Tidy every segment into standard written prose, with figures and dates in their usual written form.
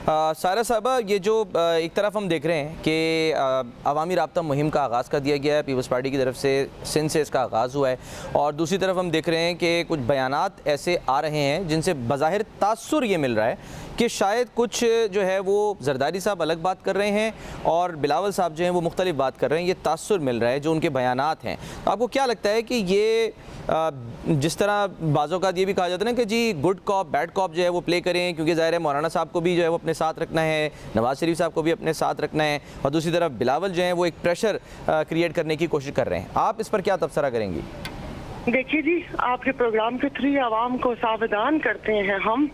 सारा साहबा, ये जो एक तरफ हम देख रहे हैं कि अवामी राब्ता मुहिम का आगाज़ कर दिया गया है, पीपल्स पार्टी की तरफ से सिंध से इसका आगाज़ हुआ है, और दूसरी तरफ हम देख रहे हैं कि कुछ बयानात ऐसे आ रहे हैं जिनसे बज़ाहिर तासुर ये मिल रहा है कि शायद कुछ जो है वो जरदारी साहब अलग बात कर रहे हैं और बिलावल साहब जो हैं वो मुख्तलिफ बात कर रहे हैं। ये तासुर मिल रहा है जो उनके बयानात हैं। तो आपको क्या लगता है कि ये जिस तरह बाज़ों का ये भी कहा जाता है ना कि जी गुड कॉप बैड कॉप जो है वो प्ले करें, क्योंकि ज़ाहिर है मौलाना साहब को भी जो है वो अपने साथ रखना है, नवाज़ शरीफ साहब को भी अपने साथ रखना है, और दूसरी तरफ बिलावल जो है वो एक प्रेशर क्रिएट करने की कोशिश कर रहे हैं। आप इस पर क्या तबसरा करेंगी? देखिए जी, आपके प्रोग्राम के थ्रू आवाम को सावधान करते हैं हम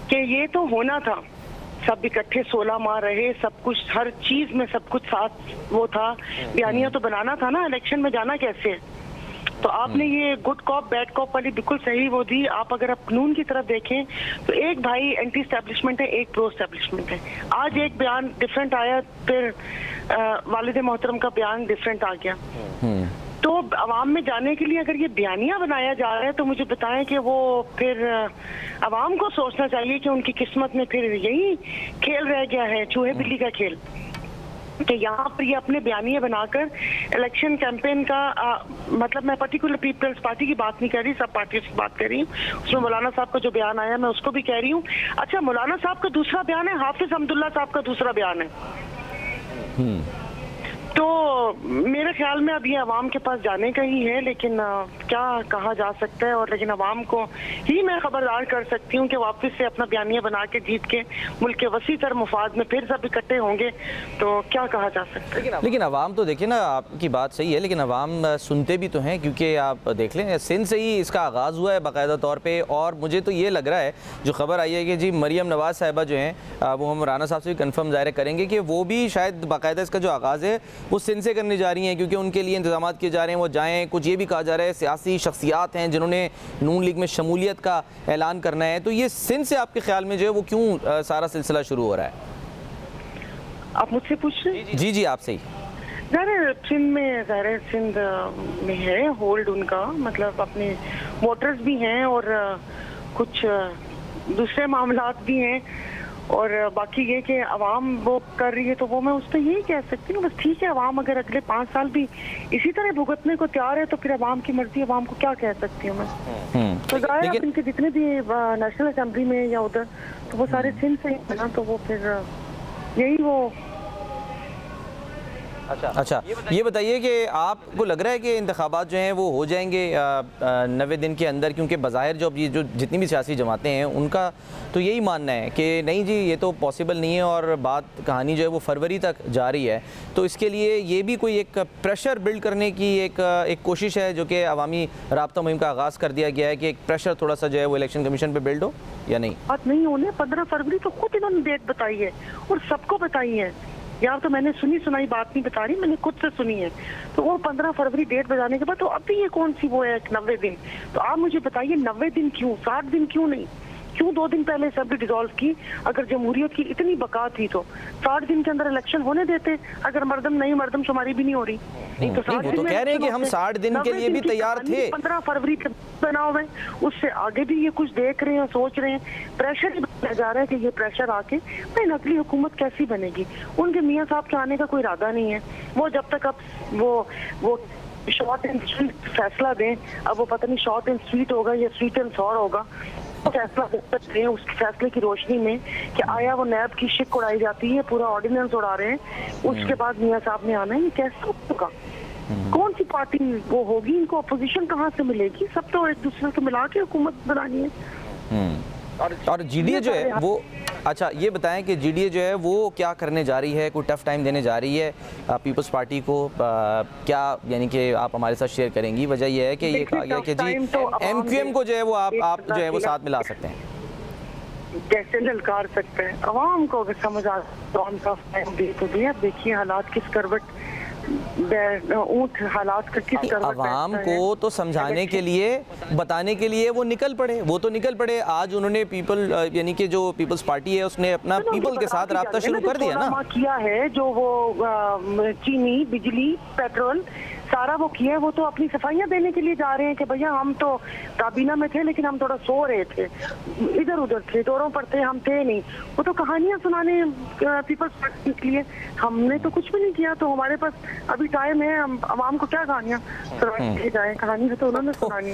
कि ये तो होना था, सब इकट्ठे 16 माह रहे, सब कुछ हर चीज में सब कुछ साथ वो था, बयानिया तो बनाना था ना, इलेक्शन में जाना कैसे है। तो आपने ये गुड कॉप बैड कॉप वाली बिल्कुल सही वो दी। आप अगर आप कानून की तरफ देखें तो एक भाई एंटी एस्टेब्लिशमेंट है, एक प्रो एस्टेब्लिशमेंट है। आज एक बयान डिफरेंट आया, फिर वालिद मोहतरम का बयान डिफरेंट आ गया। तो अवाम में जाने के लिए अगर ये बयानिया बनाया जा रहा है तो मुझे बताएं कि वो फिर अवाम को सोचना चाहिए कि उनकी किस्मत में फिर यही खेल रह गया है, चूहे बिल्ली का खेल, कि यहाँ पर ये अपने बयानिया बनाकर इलेक्शन कैंपेन का मतलब मैं पर्टिकुलर पीपल्स पार्टी की बात नहीं कर रही, सब पार्टियों की बात कर रही हूँ। उसमें मौलाना साहब का जो बयान आया मैं उसको भी कह रही हूँ। अच्छा, मौलाना साहब का दूसरा बयान है, हाफिज अब्दुल्ला साहब का दूसरा बयान है। तो मेरे ख्याल में अब ये अवाम के पास जाने का ही है, लेकिन क्या कहा जा सकता है। और लेकिन अवाम को ही मैं खबरदार कर सकती हूँ कि वापस से अपना बयानिया बना के जीत के मुल्क के वसी तर मुफाद में फिर सब इकट्ठे होंगे तो क्या कहा जा सकता है। लेकिन अवाम तो देखिए ना, आपकी बात सही है, लेकिन अवाम सुनते भी तो हैं, क्योंकि आप देख लें सिंध से ही इसका आगाज़ हुआ है बाकायदा तौर पर। और मुझे तो ये लग रहा है, जो खबर आई है कि जी मरियम नवाज़ साहिबा जो हैं वो हम राना साहब से भी कन्फर्म ज़ाहिर करेंगे कि वो भी शायद बाकायदा इसका जो आगाज़ है वो सिंध से करने जा रही हैं, क्योंकि उनके लिए इंतजाम किए जा रहे हैं वो जाएं। कुछ ये भी कहा जा रहा है सियासी शख्सियात हैं जिन्होंने नून लीग में शमूलियत का ऐलान करना है। तो ये सिंध से आपके ख्याल में जो है वो क्यों सारा सिलसिला शुरू हो रहा है? आप मुझसे पूछ रहे हैं? जी जी आपसे ही। सिंध में है होल्ड उनका, मतलब अपने वोटर्स भी हैं और कुछ दूसरे मामलात भी हैं, और बाकी ये कि अवाम वो कर रही है तो वो मैं उस पर यही कह सकती हूँ बस ठीक है। अवाम अगर अगले 5 साल भी इसी तरह भुगतने को तैयार है तो फिर अवाम की मर्जी, अवाम को क्या कह सकती हूँ मैं। तो जाहिर इनके जितने भी नेशनल असेंबली में या उधर तो वो सारे सिंध से ही है ना, तो वो फिर यही वो। अच्छा, ये बताइए कि आपको लग रहा है कि इंतखाबात जो हैं वो हो जाएंगे 90 दिन के अंदर? क्योंकि बज़ाहिर जो ये जो जितनी भी सियासी जमातें हैं उनका तो यही मानना है कि नहीं जी ये तो पॉसिबल नहीं है, और बात कहानी जो है वो फरवरी तक जा रही है। तो इसके लिए ये भी कोई एक प्रेशर बिल्ड करने की एक कोशिश है जो कि अवामी राब्ता मुहिम का आगाज़ कर दिया गया है कि एक प्रेशर थोड़ा सा जो है वो इलेक्शन कमीशन पर बिल्ड हो, या नहीं? बात नहीं होने 15 फरवरी तो खुद इन्होंने डेट बताई है और सबको बताई है यार, तो मैंने सुनी सुनाई बात नहीं बता रही, मैंने खुद से सुनी है। तो वो 15 फरवरी डेट बजाने के बाद तो अभी ये कौन सी वो है 90 दिन? तो आप मुझे बताइए 90 दिन क्यों, 60 दिन क्यों नहीं? क्यों 2 दिन पहले असेंबली डिसॉल्व की? अगर जमहूरियत की इतनी बका थी तो 60 दिन के अंदर इलेक्शन होने देते। अगर मरदमशुमारी भी नहीं हो रही नहीं तो 60 दिन तो कह रहे हैं कि हम 60 दिन के लिए भी तैयार थे। 15 फरवरी के बना हुआ है, उससे आगे भी ये कुछ देख रहे हैं, सोच रहे हैं, प्रेशर ही बनाया जा रहा है कि ये प्रेशर आके भाई नकली हुकूमत कैसी बनेगी। उनके मियाँ साहब के आने का कोई इरादा नहीं है। वो जब तक अब वो शॉर्ट एंड स्वीट फैसला दें, अब वो पता नहीं शॉर्ट एंड स्वीट होगा या स्वीट एंड सॉर होगा, फैसला दे सकते हैं उस फैसले की रोशनी में कि आया वो नैब की शिक उड़ाई जाती है, पूरा ऑर्डिनेंस उड़ा रहे हैं, उसके बाद मियाँ साहब ने आना है। ये कैसे होगा? कौन सी पार्टी वो होगी? इनको अपोजिशन कहाँ से मिलेगी? सब तो एक दूसरे से मिला के हुकूमत बनानी है। और जीडीए जो है वो, अच्छा ये बताएं कि जीडीए जो है वो क्या करने जा रही है? कोई टफ टाइम देने जा रही है पीपल्स पार्टी को? क्या यानी कि आप हमारे साथ शेयर करेंगे? वजह यह है कि ये कहा गया कि जी एमक्यूएम को जो है वो आप जो है वो साथ मिला सकते हैं। कैसे ललकार सकते हैं? अवाम को अगर समझ आ तो देखिए हालात किस करवट, ऊँट हालात का किस करवट। अवाम को तो समझाने के लिए, बताने के लिए वो निकल पड़े। आज उन्होंने पीपल यानी कि जो पीपल्स पार्टी है उसने अपना पीपल के साथ राब्ता शुरू कर दिया ना, किया है जो वो चीनी, बिजली, पेट्रोल सारा वो किया है, वो तो अपनी सफाइयां देने के लिए जा रहे हैं कि भैया हम तो काबीना में थे लेकिन हम थोड़ा सो रहे थे, इधर उधर थे, दौरों पर थे, हम थे नहीं। वो तो कहानियां सुनाने पीपल्स पार्टी के लिए, हमने तो कुछ भी नहीं किया। तो हमारे पास अभी टाइम है, हम आवाम को क्या कहानियां सुनाने जाए, कहानी है तो उन्होंने सुनानी है।